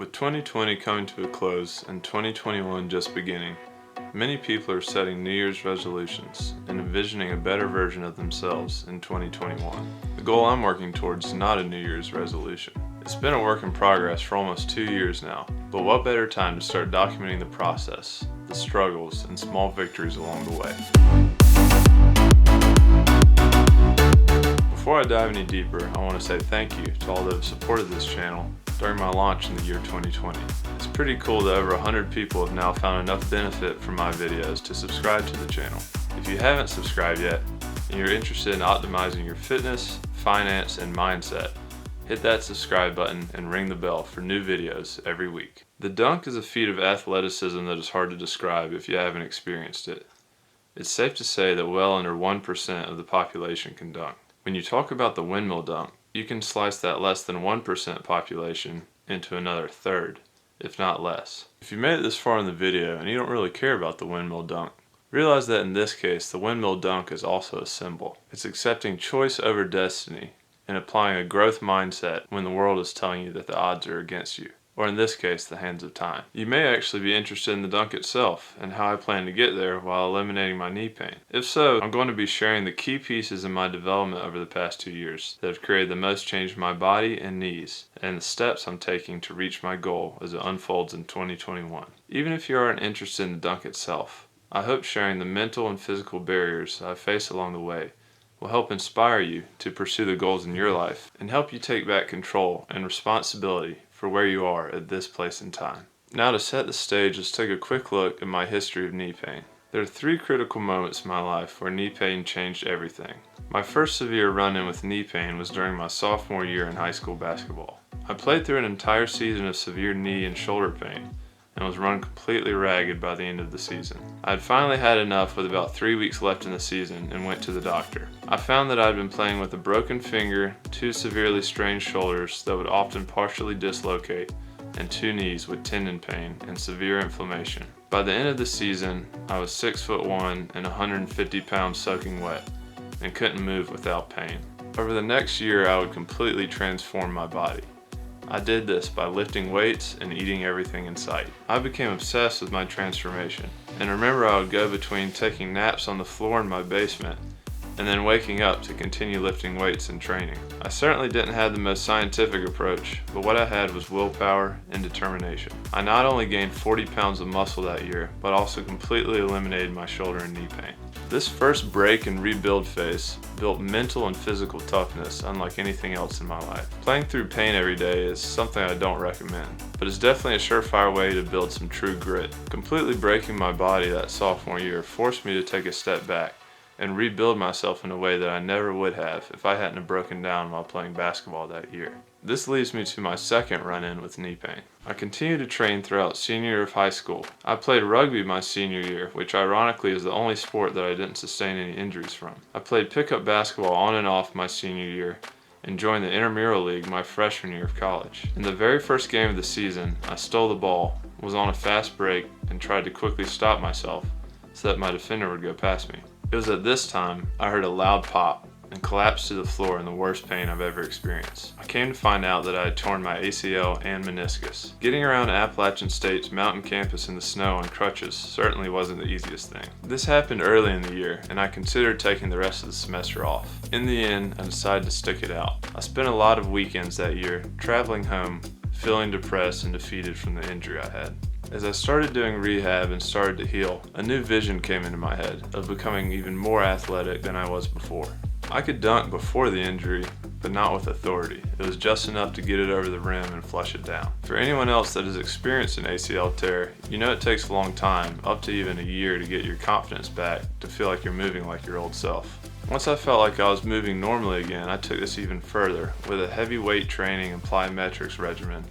With 2020 coming to a close and 2021 just beginning, many people are setting New Year's resolutions and envisioning a better version of themselves in 2021. The goal I'm working towards is not a New Year's resolution. It's been a work in progress for almost 2 years now, but what better time to start documenting the process, the struggles, and small victories along the way. Before I dive any deeper, I want to say thank you to all that have supported this channel during my launch in the year 2020. It's pretty cool that over 100 people have now found enough benefit from my videos to subscribe to the channel. If you haven't subscribed yet, and you're interested in optimizing your fitness, finance, and mindset, hit that subscribe button and ring the bell for new videos every week. The dunk is a feat of athleticism that is hard to describe if you haven't experienced it. It's safe to say that well under 1% of the population can dunk. When you talk about the windmill dunk, you can slice that less than 1% population into another third, if not less. If you made it this far in the video and you don't really care about the windmill dunk, realize that in this case, the windmill dunk is also a symbol. It's accepting choice over destiny and applying a growth mindset when the world is telling you that the odds are against you, or in this case, the hands of time. You may actually be interested in the dunk itself and how I plan to get there while eliminating my knee pain. If so, I'm going to be sharing the key pieces in my development over the past 2 years that have created the most change in my body and knees, and the steps I'm taking to reach my goal as it unfolds in 2021. Even if you aren't interested in the dunk itself, I hope sharing the mental and physical barriers I face along the way will help inspire you to pursue the goals in your life and help you take back control and responsibility for where you are at this place in time. Now, to set the stage, let's take a quick look at my history of knee pain. There are 3 critical moments in my life where knee pain changed everything. My first severe run-in with knee pain was during my sophomore year in high school basketball. I played through an entire season of severe knee and shoulder pain and was run completely ragged by the end of the season. I had finally had enough with about 3 weeks left in the season and went to the doctor. I found that I had been playing with a broken finger, 2 severely strained shoulders that would often partially dislocate, and 2 knees with tendon pain and severe inflammation. By the end of the season, I was 6'1" and 150 pounds soaking wet and couldn't move without pain. Over the next year, I would completely transform my body. I did this by lifting weights and eating everything in sight. I became obsessed with my transformation, and remember I would go between taking naps on the floor in my basement and then waking up to continue lifting weights and training. I certainly didn't have the most scientific approach, but what I had was willpower and determination. I not only gained 40 pounds of muscle that year, but also completely eliminated my shoulder and knee pain. This first break and rebuild phase built mental and physical toughness unlike anything else in my life. Playing through pain every day is something I don't recommend, but it's definitely a surefire way to build some true grit. Completely breaking my body that sophomore year forced me to take a step back and rebuild myself in a way that I never would have if I hadn't broken down while playing basketball that year. This leads me to my second run-in with knee pain. I continued to train throughout senior year of high school. I played rugby my senior year, which ironically is the only sport that I didn't sustain any injuries from. I played pickup basketball on and off my senior year and joined the intramural league my freshman year of college. In the very first game of the season, I stole the ball, was on a fast break, and tried to quickly stop myself so that my defender would go past me. It was at this time I heard a loud pop and collapsed to the floor in the worst pain I've ever experienced. I came to find out that I had torn my ACL and meniscus. Getting around Appalachian State's mountain campus in the snow on crutches certainly wasn't the easiest thing. This happened early in the year, and I considered taking the rest of the semester off. In the end, I decided to stick it out. I spent a lot of weekends that year traveling home, feeling depressed and defeated from the injury I had. As I started doing rehab and started to heal, a new vision came into my head of becoming even more athletic than I was before. I could dunk before the injury, but not with authority. It was just enough to get it over the rim and flush it down. For anyone else that has experienced an ACL tear, you know it takes a long time, up to even a year, to get your confidence back, to feel like you're moving like your old self. Once I felt like I was moving normally again, I took this even further with a heavy weight training and plyometrics regimen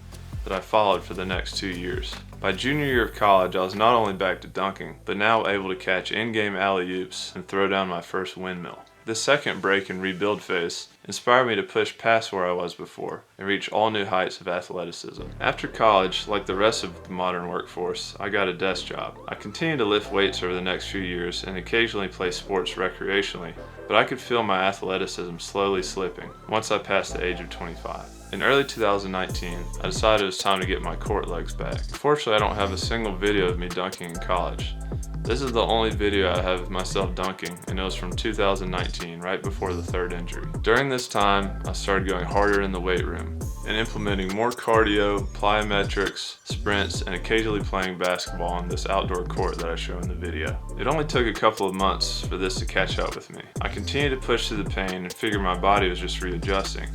that I followed for the next 2 years. By junior year of college, I was not only back to dunking, but now able to catch in-game alley-oops and throw down my first windmill. This second break and rebuild phase inspired me to push past where I was before and reach all new heights of athleticism. After college, like the rest of the modern workforce, I got a desk job. I continued to lift weights over the next few years and occasionally play sports recreationally, but I could feel my athleticism slowly slipping once I passed the age of 25. In early 2019, I decided it was time to get my court legs back. Unfortunately, I don't have a single video of me dunking in college. This is the only video I have of myself dunking, and it was from 2019, right before the third injury. During this time, I started going harder in the weight room and implementing more cardio, plyometrics, sprints, and occasionally playing basketball on this outdoor court that I show in the video. It only took a couple of months for this to catch up with me. I continued to push through the pain and figured my body was just readjusting.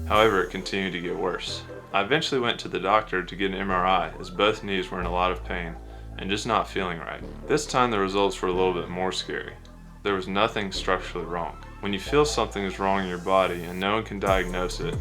However, it continued to get worse. I eventually went to the doctor to get an MRI as both knees were in a lot of pain and just not feeling right. This time the results were a little bit more scary. There was nothing structurally wrong. When you feel something is wrong in your body and no one can diagnose it,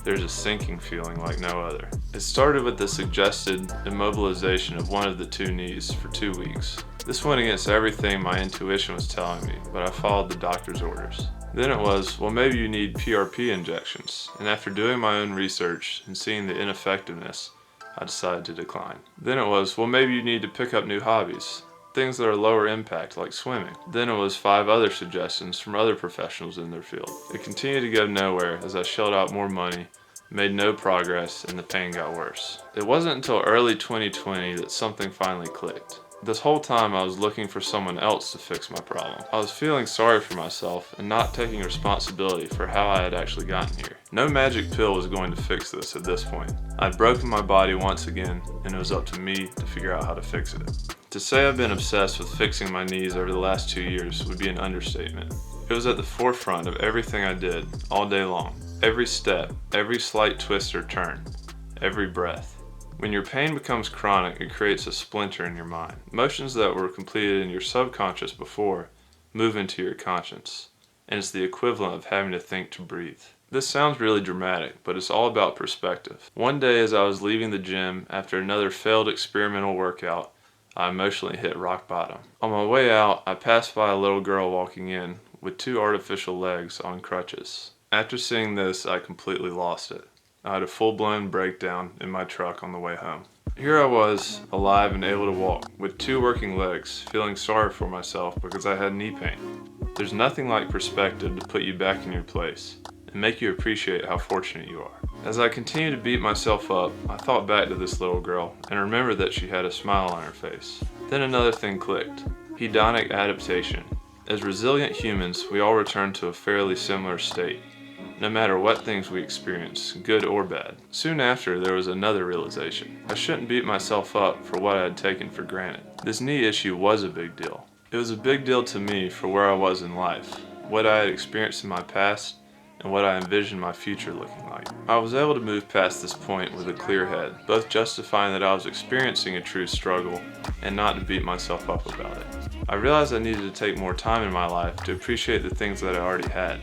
there's a sinking feeling like no other. It started with the suggested immobilization of one of the two knees for 2 weeks. This went against everything my intuition was telling me, but I followed the doctor's orders. Then it was, well, maybe you need PRP injections, and after doing my own research and seeing the ineffectiveness, I decided to decline. Then it was, well, maybe you need to pick up new hobbies, things that are lower impact like swimming. Then it was 5 other suggestions from other professionals in their field. It continued to go nowhere as I shelled out more money, made no progress, and the pain got worse. It wasn't until early 2020 that something finally clicked. This whole time I was looking for someone else to fix my problem. I was feeling sorry for myself and not taking responsibility for how I had actually gotten here. No magic pill was going to fix this at this point. I'd broken my body once again, and it was up to me to figure out how to fix it. To say I've been obsessed with fixing my knees over the last 2 years would be an understatement. It was at the forefront of everything I did, all day long. Every step, every slight twist or turn, every breath. When your pain becomes chronic, it creates a splinter in your mind. Motions that were completed in your subconscious before move into your conscious, and it's the equivalent of having to think to breathe. This sounds really dramatic, but it's all about perspective. One day as I was leaving the gym after another failed experimental workout, I emotionally hit rock bottom. On my way out, I passed by a little girl walking in with 2 artificial legs on crutches. After seeing this, I completely lost it. I had a full-blown breakdown in my truck on the way home. Here I was, alive and able to walk, with 2 working legs, feeling sorry for myself because I had knee pain. There's nothing like perspective to put you back in your place and make you appreciate how fortunate you are. As I continued to beat myself up, I thought back to this little girl and remembered that she had a smile on her face. Then another thing clicked: hedonic adaptation. As resilient humans, we all return to a fairly similar state, no matter what things we experience, good or bad. Soon after, there was another realization. I shouldn't beat myself up for what I had taken for granted. This knee issue was a big deal. It was a big deal to me for where I was in life, what I had experienced in my past, and what I envisioned my future looking like. I was able to move past this point with a clear head, both justifying that I was experiencing a true struggle and not to beat myself up about it. I realized I needed to take more time in my life to appreciate the things that I already had,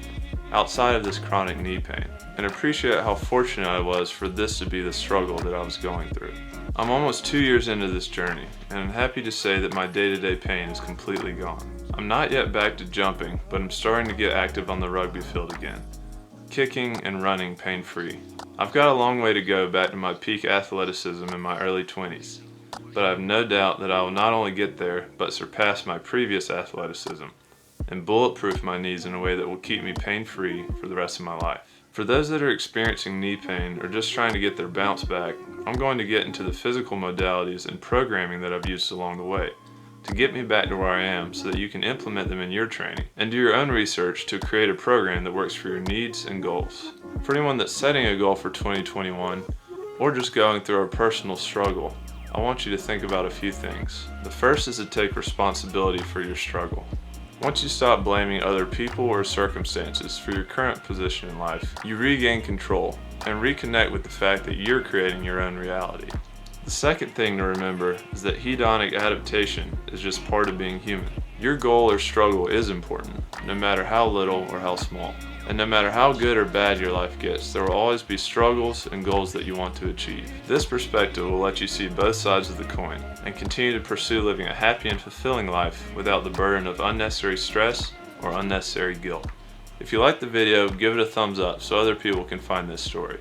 outside of this chronic knee pain, and appreciate how fortunate I was for this to be the struggle that I was going through. I'm almost 2 years into this journey, and I'm happy to say that my day-to-day pain is completely gone. I'm not yet back to jumping, but I'm starting to get active on the rugby field again, kicking and running pain-free. I've got a long way to go back to my peak athleticism in my early 20s, but I have no doubt that I will not only get there, but surpass my previous athleticism and bulletproof my knees in a way that will keep me pain-free for the rest of my life. For those that are experiencing knee pain or just trying to get their bounce back, I'm going to get into the physical modalities and programming that I've used along the way to get me back to where I am so that you can implement them in your training and do your own research to create a program that works for your needs and goals. For anyone that's setting a goal for 2021 or just going through a personal struggle, I want you to think about a few things. The first is to take responsibility for your struggle. Once you stop blaming other people or circumstances for your current position in life, you regain control and reconnect with the fact that you're creating your own reality. The second thing to remember is that hedonic adaptation is just part of being human. Your goal or struggle is important, no matter how little or how small. And no matter how good or bad your life gets, there will always be struggles and goals that you want to achieve. This perspective will let you see both sides of the coin and continue to pursue living a happy and fulfilling life without the burden of unnecessary stress or unnecessary guilt. If you liked the video, give it a thumbs up so other people can find this story.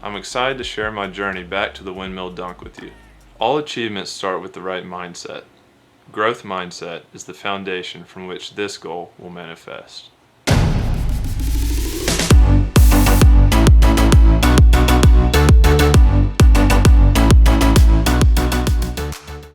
I'm excited to share my journey back to the windmill dunk with you. All achievements start with the right mindset. Growth mindset is the foundation from which this goal will manifest.